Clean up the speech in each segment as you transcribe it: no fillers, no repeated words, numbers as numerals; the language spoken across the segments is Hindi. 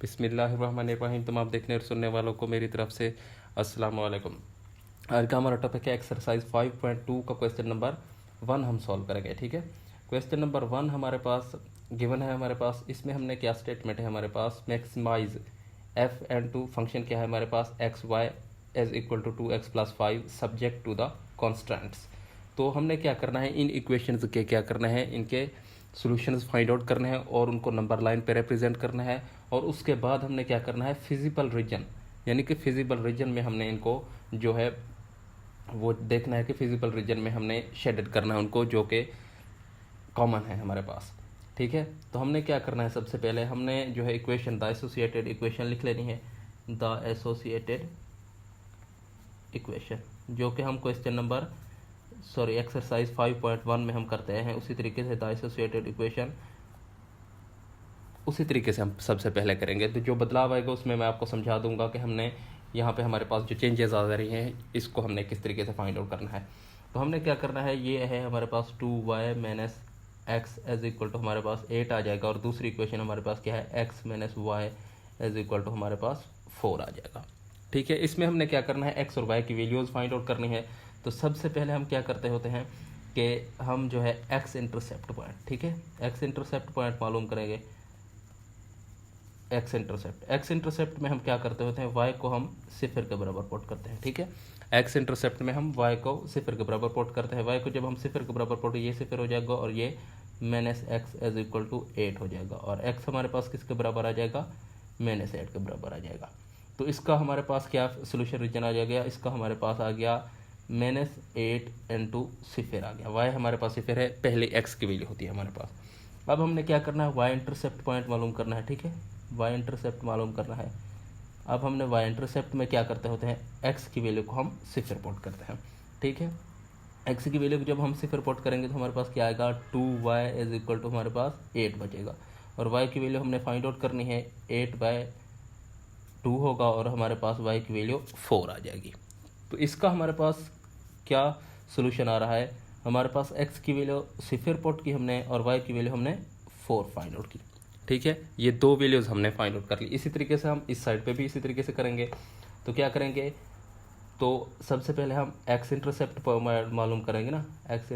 बिस्मिल्लाहिर्रहमानिर्रहीम। तुम आप देखने और सुनने वालों को मेरी तरफ से अस्सलाम वालेकुम। आज का हमारा टॉपिक है एक्सरसाइज 5.2 का क्वेश्चन नंबर 1 हम सॉल्व करेंगे। ठीक है, क्वेश्चन नंबर 1 हमारे पास गिवन है। हमारे पास इसमें हमने क्या स्टेटमेंट है, हमारे पास maximise F and to function क्या है हमारे पास X Y as equal to 2x+5 subject to the constants. तो हमने क्या करना है, इन इक्वेशंस के क्या करना है, इनके सॉल्यूशंस फाइंड आउट करने हैं और उनको नंबर लाइन पे रिप्रेजेंट करना है। और उसके बाद हमने क्या करना है, फिजिबल रीजन यानी कि फिजिबल रीजन में हमने इनको जो है वो देखना है कि फिजिबल रीजन में हमने शेडेड करना है उनको, जो कि कॉमन है हमारे पास। ठीक है, तो हमने क्या करना है, सबसे पहले हमने जो है इक्वेशन द एसोसिएटेड इक्वेशन लिख लेनी है। द एसोसिएटेड इक्वेशन जो कि हम क्वेश्चन नंबर एक्सरसाइज 5.1 में हम करते हैं, उसी तरीके से द एसोसिएटेड इक्वेशन उसी तरीके से हम सबसे पहले करेंगे। तो जो बदलाव आएगा उसमें मैं आपको समझा दूंगा कि हमने यहाँ पे हमारे पास जो चेंजेस आ रही हैं इसको हमने किस तरीके से फाइंड आउट करना है। तो हमने क्या करना है, ये है हमारे पास 2y minus x as equal to हमारे पास 8 आ जाएगा। और दूसरी इक्वेशन हमारे पास क्या है, x minus y as equal to हमारे पास 4 आ जाएगा। ठीक है, इसमें हमने क्या करना है, x और y की वैल्यूज़ फाइंड आउट करनी है। तो सबसे पहले हम क्या करते होते हैं कि हम जो है x इंटरसेप्ट पॉइंट, ठीक है, x इंटरसेप्ट पॉइंट मालूम करेंगे। एक्स इंटरसेप्ट में हम क्या करते होते हैं, y को हम 0 के बराबर पुट करते हैं। ठीक है, एक्स इंटरसेप्ट में हम y को 0 के बराबर पुट करते हैं। y को जब हम 0 के बराबर पुट, ये 0 हो जाएगा और ये minus x as equal to 8 हो जाएगा। और x हमारे पास किसके बराबर आ जाएगा, माइनस 8 के बराबर आ जाएगा। तो इसका हमारे पास क्या सोल्यूशन रीजन आ जाएगा, इसका हमारे पास आ गया माइनस 8 इंटू 0 आ गया। y हमारे पास 0 है, पहले x की वैल्यू होती है हमारे पास। अब हमने क्या करना है, y इंटरसेप्ट पॉइंट मालूम करना है। ठीक है, y इंटरसेप्ट मालूम करना है। अब हमने y इंटरसेप्ट में क्या करते होते हैं, x की वैल्यू को हम 0 पुट करते हैं। ठीक है, x की वैल्यू को जब हम 0 पुट करेंगे तो हमारे पास क्या आएगा, 2y इज इक्वल टू हमारे पास 8 बचेगा। और y की वैल्यू हमने फाइंड आउट करनी है, 8/2 होगा और हमारे पास y की वैल्यू 4 आ जाएगी। तो इसका हमारे पास क्या सोल्यूशन आ रहा है, हमारे पास x की वैल्यू 0 पुट की हमने और y की वैल्यू हमने 4 फाइंड आउट की। ठीक है, ये दो वैल्यूज़ हमने फाइंड आउट कर ली। इसी तरीके से हम इस साइड पे भी इसी तरीके से करेंगे। तो क्या करेंगे, तो सबसे पहले हम एक्स इंटरसेप्ट मालूम करेंगे ना। एक्स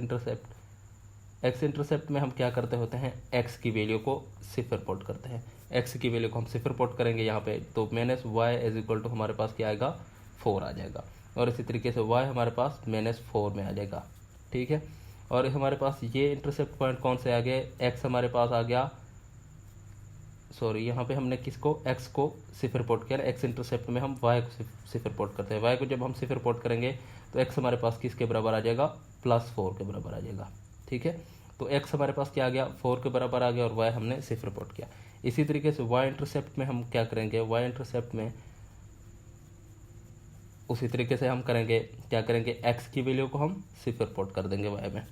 इंटरसेप्ट में हम क्या करते होते हैं, एक्स की वैल्यू को 0 पुट करते हैं। एक्स की वैल्यू को हम 0 पुट करेंगे यहाँ पे, तो minus y is equal to हमारे पास क्या आएगा, 4 आ जाएगा। और इसी तरीके से वाई हमारे पास -4 में आ जाएगा। ठीक है, और हमारे पास ये इंटरसेप्ट पॉइंट कौन से आ गए, एक्स हमारे पास आ गया, यहाँ पे हमने किसको, x को 0 पुट किया। x इंटरसेप्ट में हम y को 0 पुट करते हैं। y को जब हम 0 पुट करेंगे तो x हमारे पास किसके बराबर आ जाएगा, +4 के बराबर आ जाएगा। ठीक है, तो x हमारे पास क्या आ गया, 4 के बराबर आ गया और y हमने 0 पुट किया। इसी तरीके से y इंटरसेप्ट में हम क्या करेंगे, y इंटरसेप्ट में उसी तरीके से हम करेंगे, क्या करेंगे, x की वैल्यू को हम 0 पुट कर देंगे y में।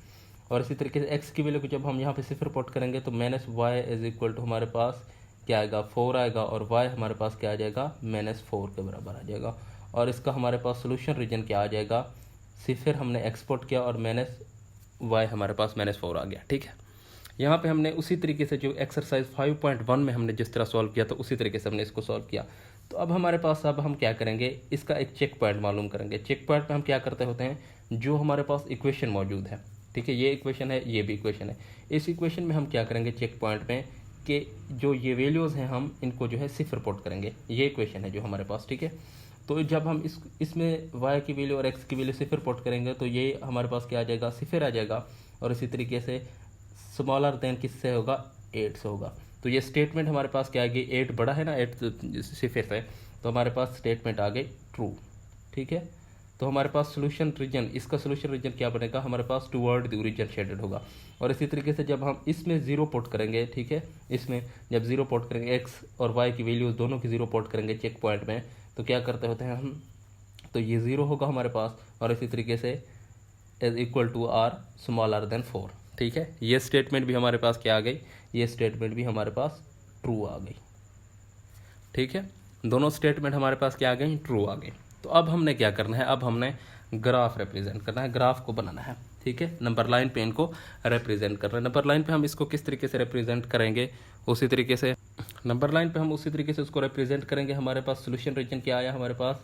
और इसी तरीके से x की वैल्यू को जब हम यहाँ पे 0 पुट करेंगे तो minus y is equal to हमारे पास क्या आएगा, 4 आएगा और y हमारे पास क्या आ जाएगा, -4 के बराबर आ जाएगा। और इसका हमारे पास सोल्यूशन रीजन क्या आ जाएगा, 0 हमने एक्सपोर्ट किया और माइनस y हमारे पास -4 आ गया। ठीक है, यहाँ पे हमने उसी तरीके से जो एक्सरसाइज 5.1 में हमने जिस तरह सॉल्व किया था उसी तरीके से हमने इसको सॉल्व किया। तो अब हमारे पास अब हम क्या करेंगे, इसका एक चेक पॉइंट मालूम करेंगे। चेक पॉइंट पे हम क्या करते होते हैं, जो हमारे पास इक्वेशन मौजूद है, ठीक है, ये इक्वेशन है, ये भी इक्वेशन है, इस इक्वेशन में हम क्या करेंगे चेक पॉइंट में कि जो ये वैल्यूज़ हैं हम इनको जो है 0 पुट करेंगे। ये इक्वेशन है जो हमारे पास। ठीक है, तो जब हम इसमें y की वैल्यू और x की वैल्यू 0 पुट करेंगे तो ये हमारे पास क्या आ जाएगा, 0 आ जाएगा। और इसी तरीके से स्मॉलर देन किससे होगा, 8 से होगा। तो ये स्टेटमेंट हमारे पास क्या आ गई, 8 बड़ा है ना 8 0 से, तो हमारे पास स्टेटमेंट आ गई ट्रू। ठीक है, तो हमारे पास सोल्यूशन रीजन, इसका सोल्यूशन रीजन क्या बनेगा, हमारे पास टुवर्ड द ओरिजिन शेडेड होगा। और इसी तरीके से जब हम इसमें 0 पुट करेंगे, ठीक है, इसमें जब 0 पुट करेंगे, x और y की वैल्यूज दोनों की 0 पुट करेंगे चेक पॉइंट में, तो क्या करते होते हैं हम, तो ये 0 होगा हमारे पास। और इसी तरीके से is equal to r smaller than 4। ठीक है, ये स्टेटमेंट भी हमारे पास क्या आ गई, ये स्टेटमेंट भी हमारे पास ट्रू आ गई। ठीक है, दोनों स्टेटमेंट हमारे पास क्या आ गई, ट्रू आ गई। तो अब हमने क्या करना है, अब हमने ग्राफ रिप्रेजेंट करना है, ग्राफ को बनाना है। ठीक है, नंबर लाइन पे इनको रिप्रेजेंट करना है। नंबर लाइन पे हम इसको किस तरीके से रिप्रेजेंट करेंगे, उसी तरीके से नंबर लाइन पे हम उसी तरीके से उसको रिप्रेजेंट करेंगे। हमारे पास सोल्यूशन रीजन क्या आया, हमारे पास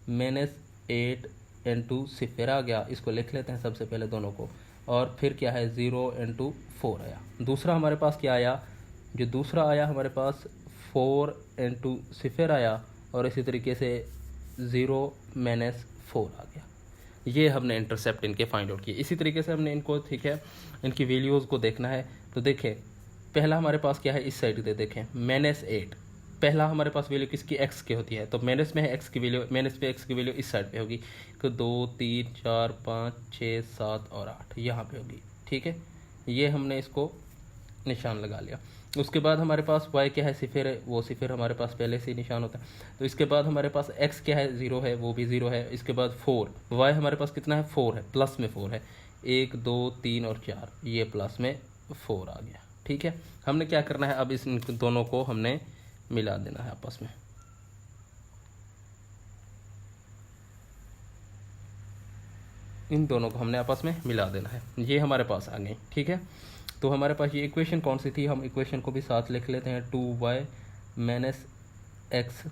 -8 इंटू सिफर आ गया। इसको लिख लेते हैं सबसे पहले दोनों को, और फिर क्या है 0 इंटू 4 आया। दूसरा हमारे पास क्या आया, जो दूसरा आया हमारे पास 4 इंटू सिफर आया, और इसी तरीके से 0 -4 आ गया। ये हमने इंटरसेप्ट इनके फाइंड आउट किए। इसी तरीके से हमने इनको, ठीक है, इनकी वैल्यूज़ को देखना है। तो देखें पहला हमारे पास क्या है, इस साइड से देखें -8, पहला हमारे पास वैल्यू किसकी, एक्स की होती है, तो माइनस में है एक्स की वैल्यू, माइनस पे एक्स की वैल्यू इस साइड पे होगी, तो 2 3 4 5 6 7 और 8 यहाँ पे होगी। ठीक है, ये हमने इसको निशान लगा लिया। उसके बाद हमारे पास y क्या है, सिफर है, वो सिफर हमारे पास पहले से ही निशान होता है। तो इसके बाद हमारे पास x क्या है, 0 है, वो भी 0 है। इसके बाद 4, y हमारे पास कितना है, 4 है, प्लस में 4 है, 1 2 3 और 4, ये प्लस में 4 आ गया। ठीक है, हमने क्या करना है, अब इस दोनों को हमने मिला देना है आपस में। इन दोनों को हमने आपस में मिला देना है, ये हमारे पास आ गए। ठीक है, तो हमारे पास ये इक्वेशन कौन सी थी, हम इक्वेशन को भी साथ लिख लेते हैं, 2y - x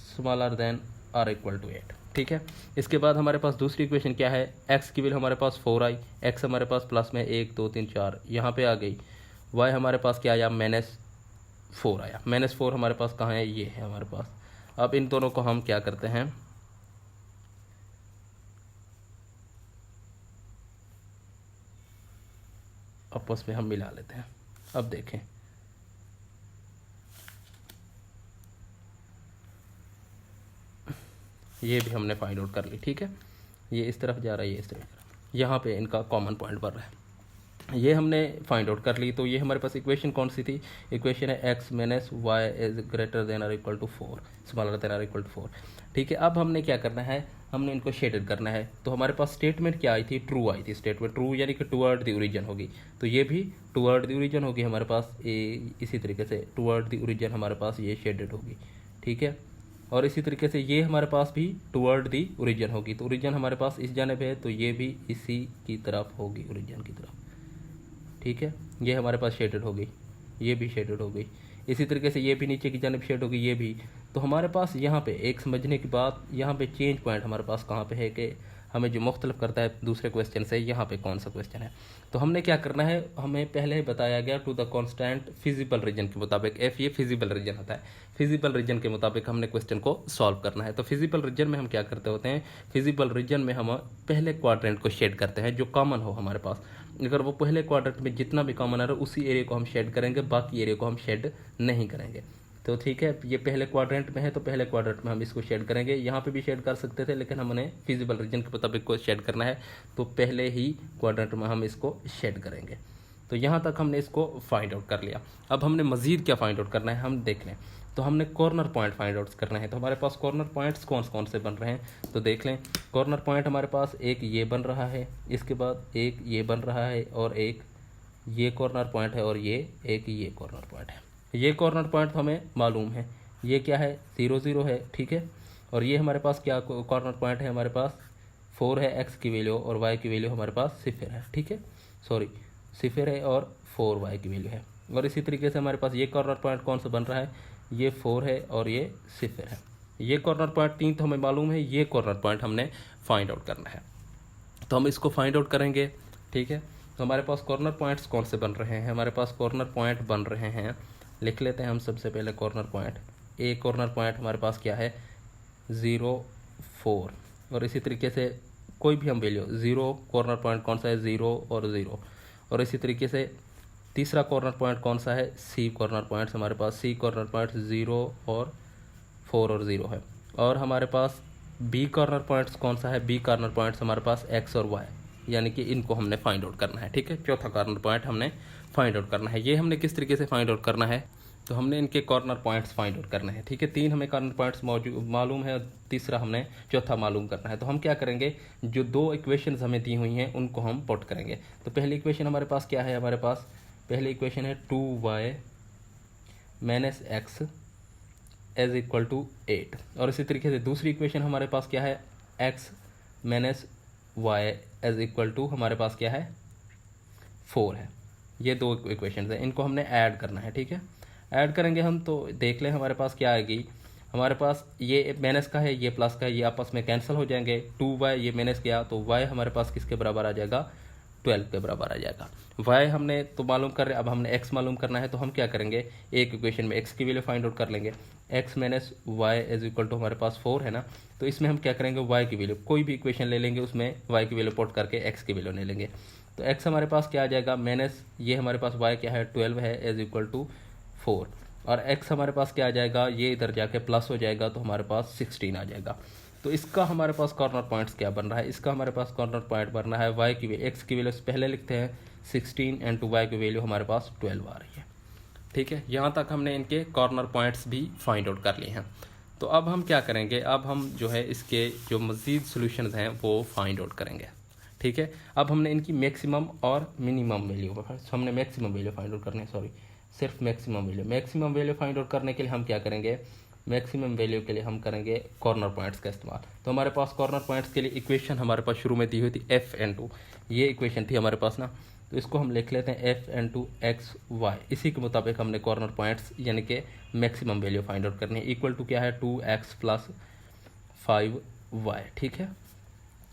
smaller than or equal to 8। ठीक है, इसके बाद हमारे पास दूसरी इक्वेशन क्या है, x की वैल्यू हमारे पास 4 आई, x हमारे पास प्लस में 1 2 3 4 यहाँ पे आ गई, y हमारे पास क्या आया, -4 आया। -4 हमारे पास कहाँ है, ये है हमारे पास। अब इन दोनों को हम क्या करते हैं, आपस में हम मिला लेते हैं। अब देखें ये भी हमने फाइंड आउट कर ली। ठीक है, ये इस तरफ जा रहा है, ये इस तरफ जा रहा है, यहाँ पे इनका कॉमन पॉइंट बन रहा है, ये हमने फाइंड आउट कर ली। तो ये हमारे पास इक्वेशन कौन सी थी, इक्वेशन है x - y is greater than और इक्वल टू 4, स्मॉलर देन और इक्वल टू 4। ठीक है, अब हमने क्या करना है, हमने इनको शेडेड करना है। तो हमारे पास स्टेटमेंट क्या आई थी, ट्रू आई थी। स्टेटमेंट ट्रू यानी कि टुवर्ड द ओरिजिन होगी, तो ये भी टुवर्ड द ओरिजिन होगी हमारे पास, इसी तरीके से टुवर्ड द ओरिजिन हमारे पास ये शेडेड होगी। ठीक है, और इसी तरीके से ये हमारे पास भी टुवर्ड दी ओरिजिन होगी, तो ओरिजिन हमारे पास इस जानिब है, तो ये भी इसी की तरफ होगी, ओरिजिन की तरफ। ठीक है, ये हमारे पास शेडेड हो गई, ये भी शेडेड हो गई। इसी तरीके से ये भी नीचे की जानिब शेड होगी, ये भी। तो हमारे पास यहाँ पे एक समझने की बात, यहाँ पे चेंज पॉइंट हमारे पास कहाँ पे है कि हमें जो मुख्तलिफ करता है दूसरे क्वेश्चन से, यहाँ पे कौन सा क्वेश्चन है। तो हमने क्या करना है, हमें पहले बताया गया to the constant feasible region के मुताबिक, एफ ये फिजिबल रीजन होता है, फिजिबल रीजन के मुताबिक हमने क्वेश्चन को सॉल्व करना है। तो फिजिबल रीजन में हम क्या करते होते हैं, फिजिबल रीजन में हम पहले क्वाड्रेंट को शेड करते हैं जो कॉमन हो हमारे पास। अगर वो पहले क्वाड्रेंट में जितना भी कॉमन आ रहा है उसी एरिया को हम शेड करेंगे, बाकी एरिया को हम शेड नहीं करेंगे। तो ठीक है, ये पहले क्वाड्रेंट में है तो पहले क्वाड्रेंट में हम इसको शेड करेंगे। यहाँ पे भी शेड कर सकते थे, लेकिन हमने फिजिबल रीजन के मुताबिक को शेड करना है, तो पहले ही क्वाड्रेंट में हम इसको शेड करेंगे। तो यहाँ तक हमने इसको फाइंड आउट कर लिया। अब हमने मज़ीद क्या फाइंड आउट करना है, हम देख लें। तो हमने कॉर्नर पॉइंट फाइंड आउट करना है। तो हमारे पास कॉर्नर पॉइंट्स कौन कौन से बन रहे हैं, तो देख लें। कॉर्नर पॉइंट हमारे पास एक ये बन रहा है, इसके बाद एक ये बन रहा है, और एक ये कॉर्नर पॉइंट है, और ये एक ये कॉर्नर पॉइंट है। ये कॉर्नर पॉइंट हमें मालूम है, ये क्या है, 0 0 है। ठीक है, और ये हमारे पास क्या कॉर्नर पॉइंट है, हमारे पास 4 है x की वैल्यू, और y की वैल्यू हमारे पास 0 है। ठीक है, सॉरी 0 है और 4 y की वैल्यू है। और इसी तरीके से हमारे पास ये कॉर्नर पॉइंट कौन सा बन रहा है, ये 4 है और ये 0 है। ये कॉर्नर पॉइंट 3 तो हमें मालूम है, ये कॉर्नर पॉइंट हमने फाइंड आउट करना है, तो हम इसको फाइंड आउट करेंगे। ठीक है, तो हमारे पास कॉर्नर पॉइंट्स कौन से बन रहे हैं, हमारे पास कॉर्नर पॉइंट बन रहे हैं, लिख लेते हैं हम सबसे पहले कॉर्नर पॉइंट। ए कॉर्नर पॉइंट हमारे पास क्या है, 0 4, और इसी तरीके से कोई भी हम वैल्यू 0 कॉर्नर पॉइंट कौन सा है, 0 और 0। और इसी तरीके से तीसरा कॉर्नर पॉइंट कौन सा है, सी कॉर्नर पॉइंट्स हमारे पास, सी कॉर्नर पॉइंट 0 और 4 और 0 है। और हमारे पास बी कॉर्नर पॉइंट्स कौन सा है, बी कॉर्नर पॉइंट्स हमारे पास एक्स और वाई, यानी कि इनको हमने फाइंड आउट करना है। ठीक है, चौथा कॉर्नर पॉइंट हमने फाइंड आउट करना है। ये हमने किस तरीके से फाइंड आउट करना है, तो हमने इनके कॉर्नर पॉइंट्स फाइंड आउट करने हैं। ठीक है, 3 हमें कॉर्नर पॉइंट्स मालूम है, और तीसरा हमने चौथा मालूम करना है। तो हम क्या करेंगे, जो 2 इक्वेशंस हमें दी हुई हैं उनको हम पुट करेंगे। तो पहली इक्वेशन हमारे पास क्या है, हमारे पास पहली इक्वेशन है 2y - x as equal to 8, और इसी तरीके से दूसरी इक्वेशन हमारे पास क्या है, x - y as equal to हमारे पास क्या है, 4 है। ये 2 इक्वेशन है, इनको हमने ऐड करना है। ठीक है, ऐड करेंगे हम तो देख लें हमारे पास क्या आएगी। हमारे पास ये माइनस का है, ये प्लस का है, ये आपस में कैंसिल हो जाएंगे। 2y ये माइनस किया तो y हमारे पास किसके बराबर आ जाएगा, 12 के बराबर आ जाएगा। y हमने तो मालूम कर रहे, अब हमने x मालूम करना है, तो हम क्या करेंगे, एक इक्वेशन में x की वैल्यू फाइंड आउट कर लेंगे। x minus y is equal to हमारे पास 4 है ना, तो इसमें हम क्या करेंगे, y की वैल्यू कोई भी इक्वेशन ले लेंगे, उसमें y की वैल्यू पुट करके x की वैल्यू ले लेंगे। तो x हमारे पास क्या आ जाएगा, माइनस ये हमारे पास y क्या है 12 है इज इक्वल टू 4, और x हमारे पास क्या आ जाएगा, ये इधर जाके प्लस हो जाएगा तो हमारे पास 16 आ जाएगा। तो इसका हमारे पास कॉर्नर पॉइंट्स क्या बन रहा है, इसका हमारे पास कॉर्नर पॉइंट बनना है y की वैल्यू, x की वैल्यू पहले लिखते हैं 16 इंटू y की वैल्यू हमारे पास 12 आ रही है। ठीक है, यहाँ तक हमने इनके कॉर्नर पॉइंट्स भी फाइंड आउट कर लिए हैं। तो अब हम क्या करेंगे, अब हम जो है इसके जो मज़ीद सॉल्यूशंस हैं वो फाइंड आउट करेंगे। ठीक है, अब हमने इनकी मैक्सिमम और मिनिमम वैल्यू, हमने मैक्सिमम वैल्यू फाइंड आउट करनी है, सॉरी सिर्फ मैक्सिमम वैल्यू फाइंड आउट करने के लिए हम क्या करेंगे, मैक्सिमम वैल्यू के लिए हम करेंगे कॉर्नर पॉइंट्स का इस्तेमाल। तो हमारे पास कॉर्नर पॉइंट्स के लिए इक्वेशन हमारे पास शुरू में दी हुई थी f/2, ये इक्वेशन थी हमारे पास ना, तो इसको हम लिख लेते हैं f/2xy। इसी के मुताबिक हमने कॉर्नर पॉइंट्स यानी कि मैक्सिमम वैल्यू फाइंड आउट करनी है। इक्वल टू क्या है 2x प्लस 5y। ठीक है,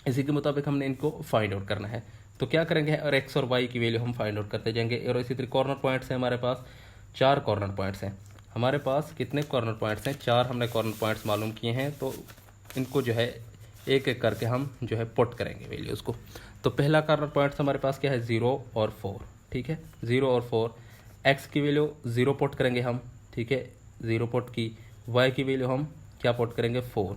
इसी के मुताबिक हमने इनको फाइंड आउट करना है। तो क्या करेंगे, और x और y की वैल्यू हम फाइंड आउट करते जाएंगे। और इसी तरह कॉर्नर पॉइंट्स हैं हमारे पास, 4 कॉर्नर पॉइंट्स हैं हमारे पास। कितने कॉर्नर पॉइंट्स हैं, 4 हमने कॉर्नर पॉइंट्स मालूम किए हैं। तो इनको जो है एक एक करके हम जो है पुट करेंगे वैल्यूज़ को। तो पहला कॉर्नर पॉइंट्स हमारे पास क्या है, 0 और 4। ठीक है, 0 और 4, x की वैल्यू 0 पुट करेंगे हम। ठीक है, 0 पुट की, y की वैल्यू हम क्या पुट करेंगे 4,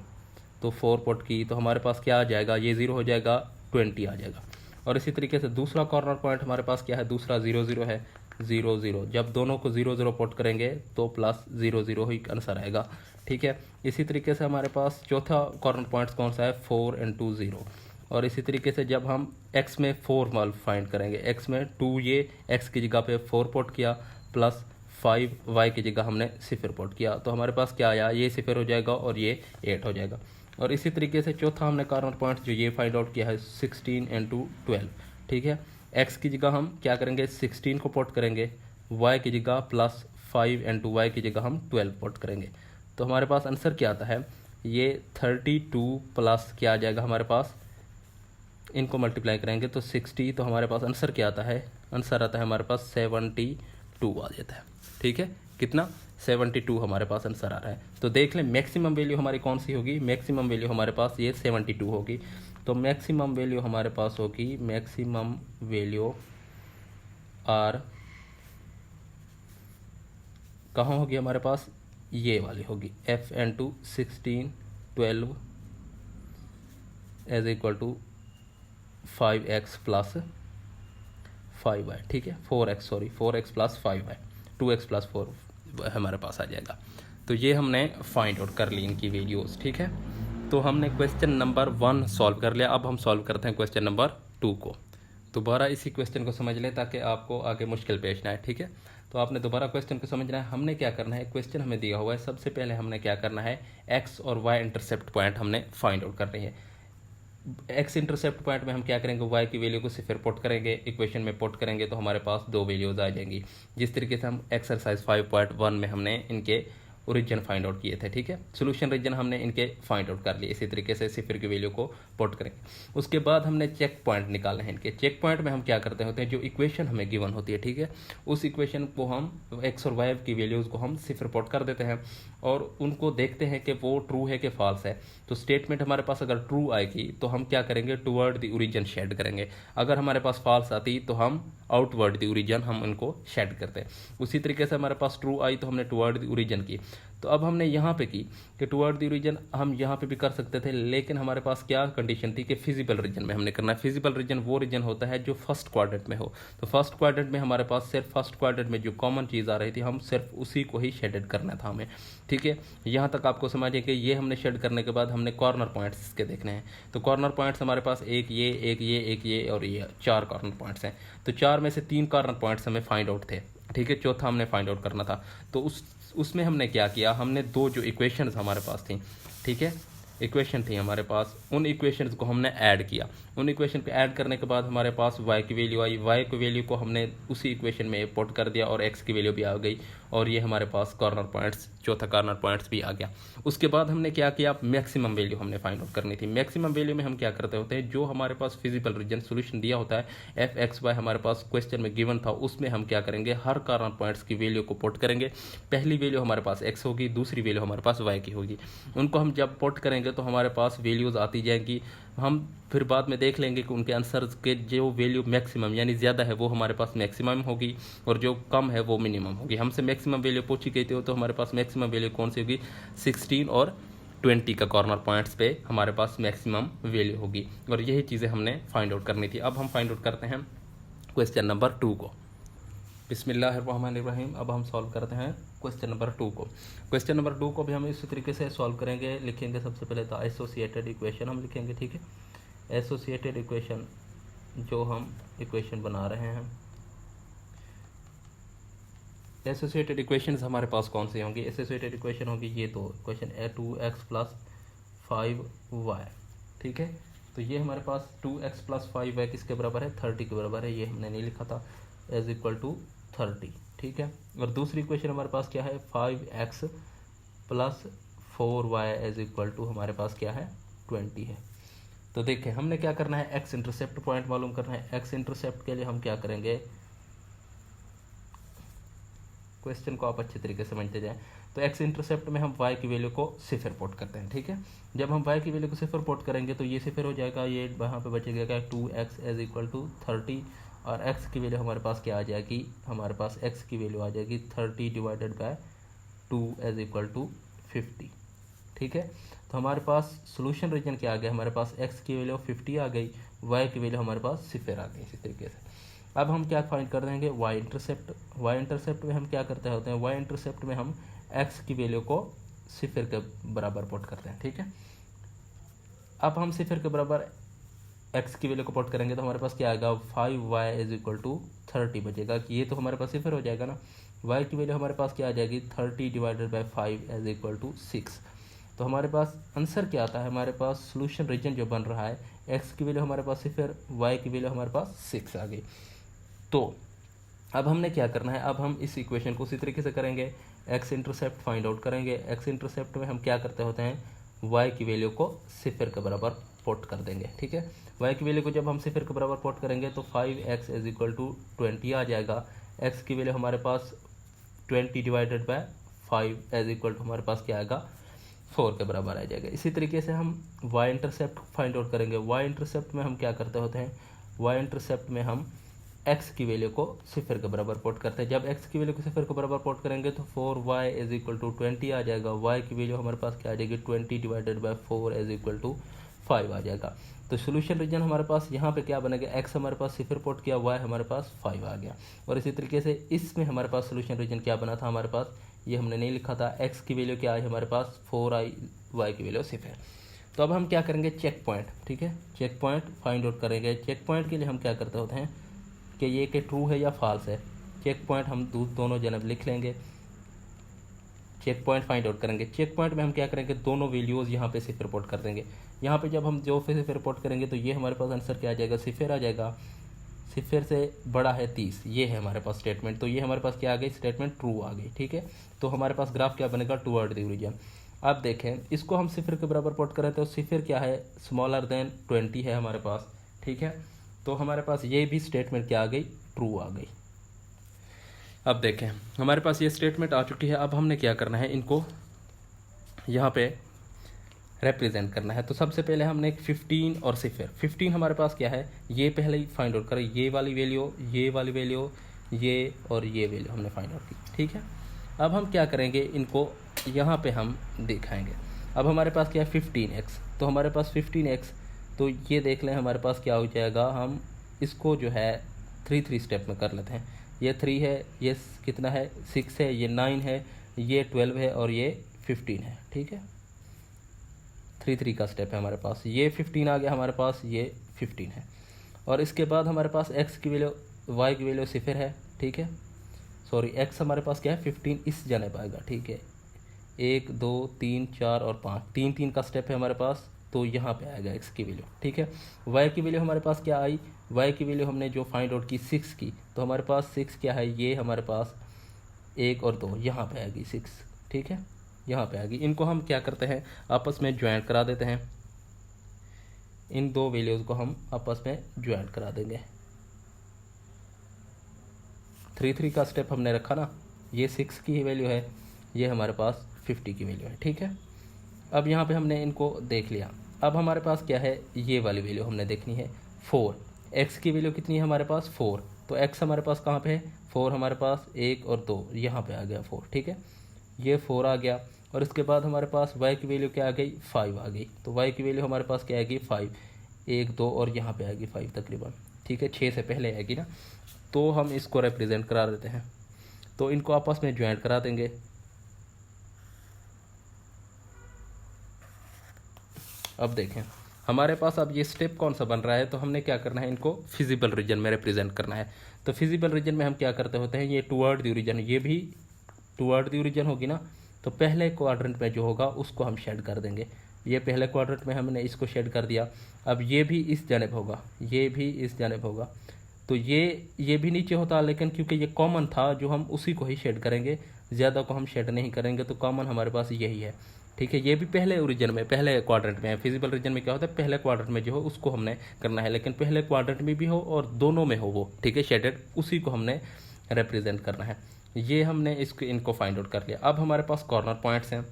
तो 4 पुट की, तो हमारे पास क्या आ जाएगा, ये 0 हो जाएगा 20 आ जाएगा। और इसी तरीके से दूसरा कॉर्नर पॉइंट हमारे पास क्या है, दूसरा 0 0 है, 0 0, जब दोनों को 0 0 पुट करेंगे तो प्लस 0 0 ही आंसर आएगा। ठीक है, इसी तरीके से हमारे पास चौथा कॉर्नर पॉइंट कौन सा है, 4 इंटू 0। और इसी तरीके से जब हम x में 4 मान फाइंड करेंगे, x में 2, ये x की जगह पे 4 पुट किया, प्लस 5 y की जगह हमने 0 पुट किया, तो हमारे पास क्या आया, ये 0 हो जाएगा और ये 8 हो जाएगा। और इसी तरीके से चौथा हमने कॉर्नर पॉइंट जो ये फाइंड आउट किया है 16 इंटू 12। ठीक है, x की जगह हम क्या करेंगे, 16 को पुट करेंगे, y की जगह प्लस 5 इंटू वाई की जगह हम 12 पुट करेंगे। तो हमारे पास आंसर क्या आता है, ये 32 प्लस क्या आ जाएगा हमारे पास, इनको मल्टीप्लाई करेंगे तो 60, तो हमारे पास आंसर क्या आता है, आंसर आता है हमारे पास 72 आ जाता है। ठीक है, कितना, 72 हमारे पास आंसर आ रहा है। तो देख लें मैक्सिमम वैल्यू हमारी कौन सी होगी, मैक्सिमम वैल्यू हमारे पास ये 72 होगी। तो मैक्सिमम वैल्यू हमारे पास होगी, मैक्सिमम वैल्यू आर कहाँ होगी हमारे पास, ये वाली होगी, f/2 16 12 as equal to 5x plus 5y। ठीक है, 4x plus 5y, 2x plus 4 हमारे पास आ जाएगा। तो ये हमने फाइंड आउट कर ली इनकी वैल्यूज़। ठीक है, तो हमने क्वेश्चन नंबर 1 सॉल्व कर लिया। अब हम सॉल्व करते हैं क्वेश्चन नंबर 2 को। दोबारा इसी क्वेश्चन को समझ लें ताकि आपको आगे मुश्किल पेश ना आए। ठीक है, तो आपने दोबारा क्वेश्चन को समझना है। हमने क्या करना है, क्वेश्चन हमें दिया हुआ है, सबसे पहले हमने क्या करना है, x और y इंटरसेप्ट पॉइंट हमने फाइंड आउट करनी है। x इंटरसेप्ट पॉइंट में हम क्या करेंगे, y की वैल्यू को सिर्फ पुट करेंगे, इक्वेशन में पुट करेंगे तो हमारे पास 2 वैल्यूज़ आ जाएंगी। जिस तरीके से हम एक्सरसाइज 5.1 में हमने इनके ओरिजिन फाइंड आउट किए थे। ठीक है, सोल्यूशन रीजन हमने इनके फाइंड आउट कर लिए। इसी तरीके से सिफर की वैल्यू को पुट करेंगे। उसके बाद हमने चेक पॉइंट निकालने हैं इनके। चेक पॉइंट में हम क्या करते होते हैं, जो इक्वेशन हमें गिवन होती है, ठीक है, उस इक्वेशन को हम एक्स और वाई की वैल्यूज़ को हम सिफर पुट कर देते हैं और उनको देखते हैं कि वो ट्रू है कि फॉल्स है। तो स्टेटमेंट हमारे पास अगर ट्रू आएगी तो हम क्या करेंगे, टूवर्ड द ओरिजिन शेड करेंगे। अगर हमारे पास फॉल्स आती तो हम आउटवर्ड द ओरिजिन हम इनको शेड करते हैं। उसी तरीके से हमारे पास ट्रू आई तो हमने टूवर्ड द ओरिजिन की। तो अब हमने यहाँ पे की कि टूवर्ड द रीजन हम यहाँ पे भी कर सकते थे, लेकिन हमारे पास क्या कंडीशन थी कि फिजिबल रीजन में हमने करना है। फिजिबल रीजन वो रीजन होता है जो फर्स्ट क्वाड्रेंट में हो। तो फर्स्ट क्वाड्रेंट में हमारे पास सिर्फ फर्स्ट क्वाड्रेंट में जो कॉमन चीज़ आ रही थी हम सिर्फ उसी को ही शेडेड करना था हमें। ठीक है, यहाँ तक आपको समझिए कि ये हमने शेड करने के बाद हमने कॉर्नर पॉइंट्स इसके देखने हैं। तो कॉर्नर पॉइंट्स हमारे पास एक ये और ये 4 कॉर्नर पॉइंट्स हैं। तो 4 में से 3 कॉर्नर पॉइंट्स हमें फाइंड आउट थे। ठीक है, चौथा हमने फाइंड आउट करना था। तो उसमें हमने क्या किया, हमने 2 जो इक्वेशंस हमारे पास थी, ठीक है, इक्वेशन थी हमारे पास, उन इक्वेशंस को हमने ऐड किया। उन इक्वेशन को ऐड करने के बाद हमारे पास y की वैल्यू आई। y की वैल्यू को हमने उसी इक्वेशन में पुट कर दिया और x की वैल्यू भी आ गई। और ये हमारे पास कॉर्नर पॉइंट्स, चौथा कॉर्नर पॉइंट्स भी आ गया। उसके बाद हमने क्या किया, मैक्सिमम वैल्यू हमने फाइंड आउट करनी थी। मैक्सिमम वैल्यू में हम क्या करते होते हैं, जो हमारे पास फिजिबल रीजन सोल्यूशन दिया होता है एफ एक्स वाई हमारे पास क्वेश्चन में गिवन था, उसमें हम क्या करेंगे, हर कॉर्नर पॉइंट्स की वैल्यू को पुट करेंगे। पहली वैल्यू हमारे पास एक्स होगी, दूसरी वैल्यू हमारे पास वाई की होगी। उनको हम जब पुट करेंगे तो हमारे पास वैल्यूज़ आती जाएंगी। हम फिर बाद में देख लेंगे कि उनके आंसर के जो वैल्यू मैक्सिमम यानी ज़्यादा है वो हमारे पास मैक्सिमम होगी और जो कम है वो मिनिमम होगी। हमसे मैक्सिमम वैल्यू पूछी गई थी तो हमारे पास मैक्सिमम वैल्यू कौन सी होगी, 16 और 20 का कॉर्नर पॉइंट्स पे हमारे पास मैक्सिमम वैल्यू होगी। और यही चीज़ें हमने फाइंड आउट करनी थी। अब हम फाइंड आउट करते हैं क्वेश्चन नंबर 2 को। बिस्मिल्लाहिर्रहमानिर्रहीम। अब हम सॉल्व करते हैं क्वेश्चन नंबर 2 को। क्वेश्चन नंबर 2 को भी हम इसी तरीके से सॉल्व करेंगे। लिखेंगे सबसे पहले तो एसोसिएटेड इक्वेशन हम लिखेंगे, ठीक है। एसोसिएटेड इक्वेशन जो हम इक्वेशन बना रहे हैं, एसोसिएटेड इक्वेशंस हमारे पास कौन सी होंगी, एसोसिएटेड इक्वेशन होगी ये दो इक्वेशन, 2x + 5y, ठीक है। तो ये हमारे पास 2x + 5y किसके बराबर है, 30 के बराबर है। ये हमने नहीं लिखा था, = 30, ठीक है। और दूसरी इक्वेशन हमारे पास क्या है, 5x + 4y = हमारे पास क्या है, 20 है। तो देखें हमने क्या करना है, एक्स इंटरसेप्ट पॉइंट मालूम करना है। एक्स इंटरसेप्ट के लिए हम क्या करेंगे, क्वेश्चन को आप अच्छे तरीके से समझते जाएं। तो एक्स इंटरसेप्ट में हम y की वैल्यू को 0 पुट करते हैं, ठीक है। जब हम y की वैल्यू को 0 पुट करेंगे तो ये 0 हो जाएगा, ये वहाँ पे बचेगा क्या, 2x = 30 और x की वैल्यू हमारे पास क्या आ जाएगी, हमारे पास x की वैल्यू आ जाएगी 30 / 2 = 50, ठीक है। तो हमारे पास सोल्यूशन रीजन क्या आ गया, हमारे पास x की वैल्यू 50 आ गई, y की वैल्यू हमारे पास 0 आ गई। इसी तरीके से अब हम क्या फाइंड कर देंगे, y इंटरसेप्ट। y इंटरसेप्ट में हम क्या करते होते हैं, y इंटरसेप्ट में हम x की वैल्यू को 0 के बराबर पुट करते हैं, ठीक है। अब हम 0 के बराबर x की वैल्यू को पुट करेंगे तो हमारे पास क्या आएगा, 5y = 30 बचेगा कि ये तो हमारे पास 0 हो जाएगा ना। y की वैल्यू हमारे पास क्या आ जाएगी, 30 / 5 = 6। तो हमारे पास आंसर क्या आता है, हमारे पास सोल्यूशन रीजन जो बन रहा है, x की वैल्यू हमारे पास 0, y की वैल्यू हमारे पास 6 आ गई। तो अब हमने क्या करना है, अब हम इस इक्वेशन को उसी तरीके से करेंगे, एक्स इंटरसेप्ट फाइंड आउट करेंगे। एक्स इंटरसेप्ट में हम क्या करते होते हैं, y की वैल्यू को 0 के बराबर पुट कर देंगे, ठीक है। y की वैल्यू को जब हम 0 के बराबर पुट करेंगे तो 5x = 20 आ जाएगा। x की वैल्यू हमारे पास 20 / 5 हमारे पास क्या आएगा, 4 के बराबर आ जाएगा। इसी तरीके से हम y इंटरसेप्ट फाइंड आउट करेंगे। y इंटरसेप्ट में हम क्या करते होते हैं, y इंटरसेप्ट में हम x की वैल्यू को 0 के बराबर पुट करते हैं। जब x की वैल्यू को 0 के बराबर पुट करेंगे तो 4y = 20 आ जाएगा। y की वैल्यू हमारे पास क्या आ जाएगी, 20 / 4 = 5 आ जाएगा। तो सोल्यूशन रीजन हमारे पास यहाँ पे क्या बनेगा, x हमारे पास 0 पुट किया, y हमारे पास 5 आ गया। और इसी तरीके से इसमें हमारे पास सोल्यूशन रीजन क्या बना था, हमारे पास ये हमने नहीं लिखा था, x की वैल्यू क्या आई हमारे पास 4i, y की वैल्यू 0। तो अब हम क्या करेंगे, चेक पॉइंट, ठीक है, चेक पॉइंट फाइंड आउट करेंगे। चेक पॉइंट के लिए हम क्या करते होते हैं कि ये कि ट्रू है या फॉल्स है। चेक पॉइंट हम दोनों जनब लिख लेंगे, चेक पॉइंट फाइंड आउट करेंगे। चेक पॉइंट में हम क्या करेंगे, दोनों वैल्यूज़ यहाँ पे 0 पुट कर देंगे। यहाँ पे जब हम जो 0 पुट करेंगे तो ये हमारे पास आंसर क्या आ जाएगा, 0 आ जाएगा। 0 से बड़ा है 30, ये है हमारे पास स्टेटमेंट। तो ये हमारे पास क्या आ गई, स्टेटमेंट ट्रू आ गई, ठीक है। तो हमारे पास ग्राफ क्या बनेगा, टुवर्ड द ओरिजिन। अब देखें इसको हम 0 के बराबर पुट करें तो 0 क्या है, <20 है हमारे पास, ठीक है। तो हमारे पास ये भी स्टेटमेंट क्या आ गई, ट्रू आ गई। अब देखें हमारे पास ये स्टेटमेंट आ चुकी है। अब हमने क्या करना है, इनको यहाँ पे रिप्रेजेंट करना है। तो सबसे पहले हमने एक 15 और 0, 15 हमारे पास क्या है, ये पहले ही फाइंड आउट करें, ये वाली वैल्यू, ये वाली वैल्यू, ये और ये वैल्यू हमने फाइंड आउट की, ठीक है। अब हम क्या करेंगे, इनको यहाँ पे हम दिखाएंगे। अब हमारे पास क्या है 15x, तो हमारे पास 15x, तो ये देख लें हमारे पास क्या हो जाएगा, हम इसको जो है 3 स्टेप में कर लेते हैं। ये 3 है, ये कितना है 6 है, ये 9 है, ये 12 है और ये 15 है, ठीक है। 3 का स्टेप है हमारे पास। ये 15 आ गया हमारे पास, ये 15 है। और इसके बाद हमारे पास x की वैल्यू, y की वैल्यू 0 है, ठीक है। सॉरी x हमारे पास क्या है 15 इस जने आएगा, ठीक है। 1 2 3 4 और 5, 3 का स्टेप है हमारे पास, तो यहाँ पे आएगा x की वैल्यू, ठीक है। y की वैल्यू हमारे पास क्या आई, y की वैल्यू हमने जो फाइंड आउट की 6 की, तो हमारे पास 6 क्या है, ये हमारे पास 1 और 2 यहाँ पे आएगी 6, ठीक है, यहाँ पे आएगी। इनको हम क्या करते हैं, आपस में ज्वाइंट करा देते हैं। इन दो वैल्यूज़ को हम आपस में ज्वाइंट करा देंगे। 3 का स्टेप हमने रखा ना, ये 6 की वैल्यू है, ये हमारे पास 50 की वैल्यू है, ठीक है। अब यहाँ पे हमने इनको देख लिया। अब हमारे पास क्या है, ये वाली वैल्यू हमने देखनी है 4। x की वैल्यू कितनी है हमारे पास 4, तो x हमारे पास कहाँ पे है 4, हमारे पास 1 और 2 यहाँ पे आ गया 4, ठीक है, ये 4 आ गया। और इसके बाद हमारे पास y की वैल्यू क्या आ गई 5 आ गई, तो y की वैल्यू हमारे पास क्या आएगी 5, 1 2 और यहाँ पे आएगी 5 तकरीबन, ठीक है, 6 से पहले आएगी ना। तो हम इसको रिप्रेजेंट करा देते हैं, तो इनको आपस में ज्वाइंट करा देंगे। अब देखें हमारे पास अब ये स्टेप कौन सा बन रहा है, तो हमने क्या करना है, इनको फिजिबल रीजन में रिप्रेजेंट करना है। तो फिजिबल रीजन में हम क्या करते होते हैं, ये टुवर्ड द रीजन, ये भी टुवर्ड द रीजन होगी ना, तो पहले क्वाड्रेंट में जो होगा उसको हम शेड कर देंगे। ये पहले क्वाड्रेंट में हमने इसको शेड कर दिया। अब ये भी इस जानिब होगा, ये भी इस जानिब होगा, तो ये भी नीचे होता, लेकिन क्योंकि ये कॉमन था जो हम उसी को ही शेड करेंगे, ज़्यादा को हम शेड नहीं करेंगे, तो कॉमन हमारे पास यही है, ठीक है। ये भी पहले ओरिजिन में, पहले क्वाड्रेंट में है। फिजिबल रीजन में क्या होता है, पहले क्वाड्रेंट में जो हो उसको हमने करना है, लेकिन पहले क्वाड्रेंट में भी हो और दोनों में हो वो, ठीक है, शेडेड, उसी को हमने रिप्रेजेंट करना है। ये हमने इनको फाइंड आउट कर लिया। अब हमारे पास कॉर्नर पॉइंट्स हैं,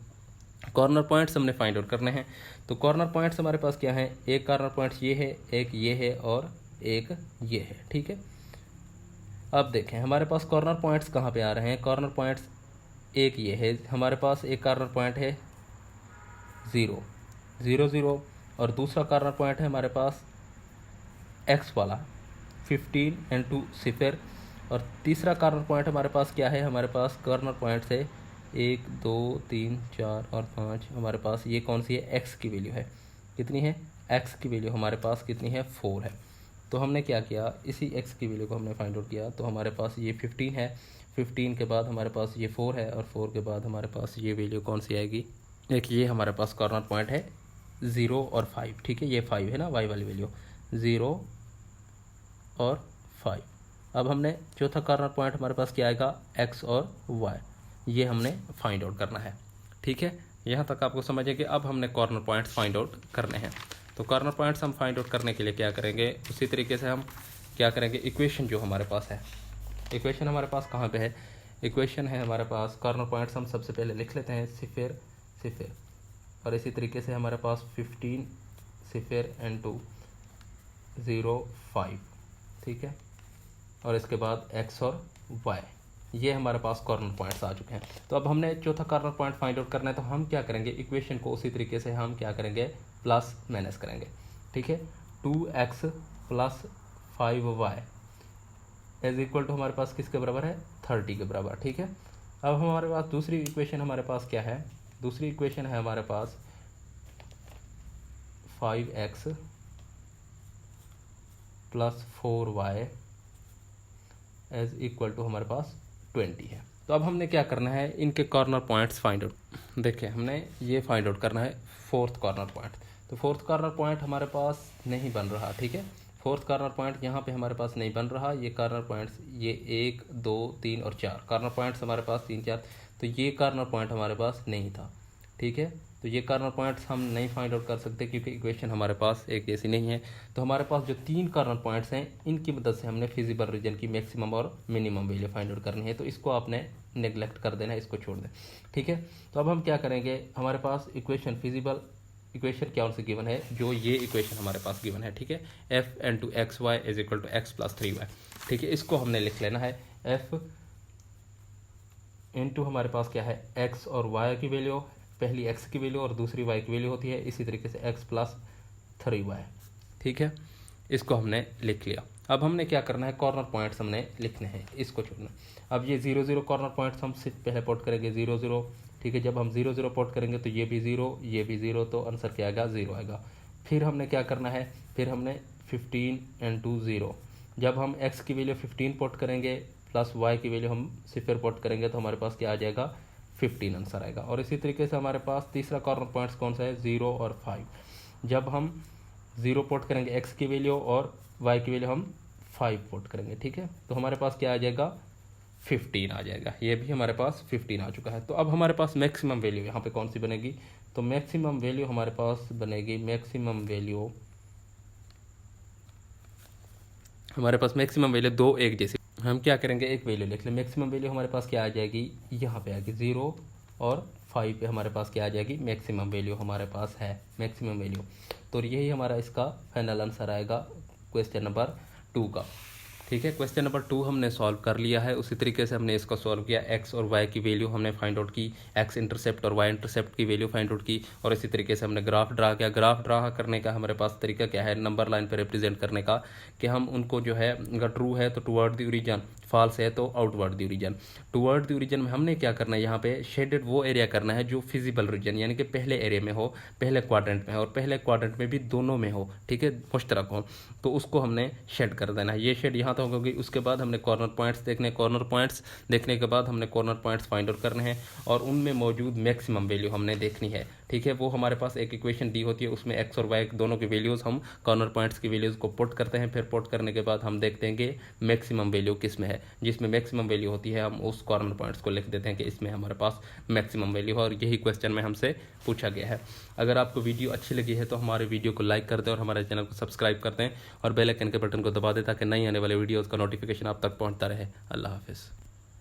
कॉर्नर पॉइंट्स हमने फाइंड आउट करने हैं। तो कॉर्नर पॉइंट्स हमारे पास क्या है, एक कॉर्नर पॉइंट्स ये है, एक ये है और एक ये है, ठीक है। अब देखें हमारे पास कॉर्नर पॉइंट्स कहाँ पे आ रहे हैं, कॉर्नर पॉइंट्स एक ये है हमारे पास, एक कॉर्नर पॉइंट है 0 0 0 और दूसरा कॉर्नर पॉइंट है हमारे पास x वाला 15 into 0, और तीसरा कॉर्नर पॉइंट हमारे पास क्या है, हमारे पास कॉर्नर पॉइंट से 1 2 3 4 और 5, हमारे पास ये कौन सी है, x की वैल्यू है, कितनी है, x की वैल्यू हमारे पास कितनी है 4 है। तो हमने क्या किया, इसी x की वैल्यू को हमने फाइंड आउट किया। तो हमारे पास ये 15 है, 15 के बाद हमारे पास ये 4 है, और 4 के बाद हमारे पास ये वैल्यू कौन सी आएगी, एक ये हमारे पास कॉर्नर पॉइंट है 0 और 5, ठीक है, ये 5 है ना y वाली वैल्यू, 0 और 5। अब हमने चौथा कॉर्नर पॉइंट हमारे पास क्या आएगा, x और y, ये हमने फाइंड आउट करना है, ठीक है। यहाँ तक आपको समझ है कि अब हमने कॉर्नर पॉइंट्स फाइंड आउट करने हैं। तो कॉर्नर पॉइंट्स हम फाइंड आउट करने के लिए क्या करेंगे, उसी तरीके से हम क्या करेंगे, इक्वेशन जो हमारे पास है, इक्वेशन हमारे पास कहाँ पे है, इक्वेशन है हमारे पास, कॉर्नर पॉइंट्स हम सबसे पहले लिख लेते हैं 0 0, और इसी तरीके से हमारे पास 15 0 into 0 5, ठीक है, और इसके बाद x और y, ये हमारे पास कॉर्नर पॉइंट्स आ चुके हैं। तो अब हमने चौथा कॉर्नर पॉइंट फाइंड आउट करना है, तो हम क्या करेंगे, इक्वेशन को उसी तरीके से हम क्या करेंगे, प्लस माइनस करेंगे, ठीक है। 2x + 5y is equal to हमारे पास किसके बराबर है, 30 के बराबर, ठीक है। अब हमारे पास दूसरी इक्वेशन हमारे पास क्या है, दूसरी इक्वेशन है हमारे पास 5x + 4y is equal to हमारे पास 20 है। तो अब हमने क्या करना है, इनके कॉर्नर पॉइंट्स फाइंड आउट, देखिए हमने ये फाइंड आउट करना है फोर्थ कॉर्नर पॉइंट। तो फोर्थ कॉर्नर पॉइंट हमारे पास नहीं बन रहा, ठीक है, फोर्थ कॉर्नर पॉइंट यहाँ पे हमारे पास नहीं बन रहा। ये कॉर्नर पॉइंट्स, ये 1 2 3 और 4 कॉर्नर पॉइंट्स हमारे पास 3 4, तो ये कॉर्नर पॉइंट हमारे पास नहीं था, ठीक है। तो ये कॉर्नर पॉइंट्स हम नहीं फाइंड आउट कर सकते क्योंकि इक्वेशन हमारे पास एक जैसी नहीं है। तो हमारे पास जो 3 कॉर्नर पॉइंट्स हैं, इनकी मदद से हमने फिजिबल रीजन की मैक्सिमम और मिनिमम वैल्यू फाइंड आउट करनी है। तो इसको आपने नेग्लेक्ट कर देना है, इसको छोड़ दें, ठीक है। तो अब हम क्या करेंगे, हमारे पास इक्वेशन, फिजिबल इक्वेशन क्या से गिवन है, जो ये इक्वेशन हमारे पास गिवन है, ठीक है, f into xy is equal to x + 3y, ठीक है। इसको हमने लिख लेना है, f इंटू हमारे पास क्या है, x और y की वैल्यू, पहली x की वैल्यू और दूसरी y की वैल्यू होती है, इसी तरीके से x + 3y, ठीक है। इसको हमने लिख लिया। अब हमने क्या करना है, कॉर्नर पॉइंट्स हमने लिखने हैं, इसको छोड़ना। अब ये 0 0 कॉर्नर पॉइंट्स हम सिर्फ पहले पोट करेंगे 0 0, ठीक है। जब हम 0 0 पोट करेंगे तो ये भी 0, ये भी 0, तो आंसर क्या आएगा, 0 आएगा। फिर हमने क्या करना है, फिर हमने 15 into 0, जब हम x की वैल्यू 15 पोट करेंगे प्लस y की वैल्यू हम 0 पोट करेंगे, तो हमारे पास क्या आ जाएगा, 15 आंसर आएगा। और इसी तरीके से हमारे पास तीसरा कॉर्नर पॉइंट्स कौन सा है, 0 और 5, जब हम 0 पोट करेंगे x की वैल्यू और y की वैल्यू हम 5 पोट करेंगे, ठीक है। तो हमारे पास क्या आ जाएगा, 15 आ जाएगा। ये भी हमारे पास 15 आ चुका है। तो अब हमारे पास मैक्सिमम वैल्यू यहाँ पे कौन सी बनेगी, तो मैक्सिमम वैल्यू हमारे पास बनेगी, मैक्सिमम वैल्यू हमारे पास मैक्सिमम वैल्यू दो एक जैसी, हम क्या करेंगे एक वैल्यू लिख लें। मैक्सिमम वैल्यू हमारे पास क्या आ जाएगी, यहाँ पे आएगी 0 और 5 पे हमारे पास क्या आ जाएगी, मैक्सिमम वैल्यू हमारे पास है मैक्सिमम वैल्यू। तो यही हमारा इसका फाइनल आंसर आएगा क्वेश्चन नंबर 2 का। ठीक है, क्वेश्चन नंबर 2 हमने सॉल्व कर लिया है। उसी तरीके से हमने इसको सॉल्व किया, एक्स और वाई की वैल्यू हमने फाइंड आउट की, एक्स इंटरसेप्ट और वाई इंटरसेप्ट की वैल्यू फाइंड आउट की, और इसी तरीके से हमने ग्राफ ड्रा किया। ग्राफ ड्रा करने का हमारे पास तरीका क्या है, नंबर लाइन पर रिप्रेजेंट करने का, कि हम उनको जो है अगर ट्रू है तो टुवर्ड द ओरिजिन, फॉल्स है तो outward the origin. Toward the origin में हमने क्या करना है, यहाँ पे शेडेड वो एरिया करना है जो फिजिबल रीजन यानी कि पहले एरिया में हो, पहले क्वाड्रेंट में हो, और पहले क्वाड्रेंट में भी दोनों में हो, ठीक है, मुश्तरक हो, तो उसको हमने शेड कर देना है। ये शेड यहाँ तक होगी। उसके बाद हमने कॉर्नर पॉइंट्स देखने, कॉर्नर पॉइंट्स देखने के बाद हमने कॉर्नर पॉइंट्स फाइंड आउट करने हैं और उनमें मौजूद मैक्सिमम वैल्यू हमने देखनी है। ठीक है, वो हमारे पास एक इक्वेशन दी होती है, उसमें एक्स और वाई दोनों की वैल्यूज़ हम कॉर्नर पॉइंट्स की वैल्यूज़ को पुट करते हैं। फिर पुट करने के बाद हम देखते हैं कि मैक्सिमम वैल्यू किस में है, जिसमें मैक्सिमम वैल्यू होती है हम उस कॉर्नर पॉइंट्स को लिख देते हैं कि इसमें हमारे पास मैक्सिमम वैल्यू है। और यही क्वेश्चन में हमसे पूछा गया है। अगर आपको वीडियो अच्छी लगी है तो हमारे वीडियो को लाइक कर दें और हमारे चैनल को सब्सक्राइब कर दें और बेल आइकन के बटन को दबा दें ताकि नई आने वाले वीडियोज़ का नोटिफिकेशन आप तक पहुँचता रहे। अल्लाह हाफिज़।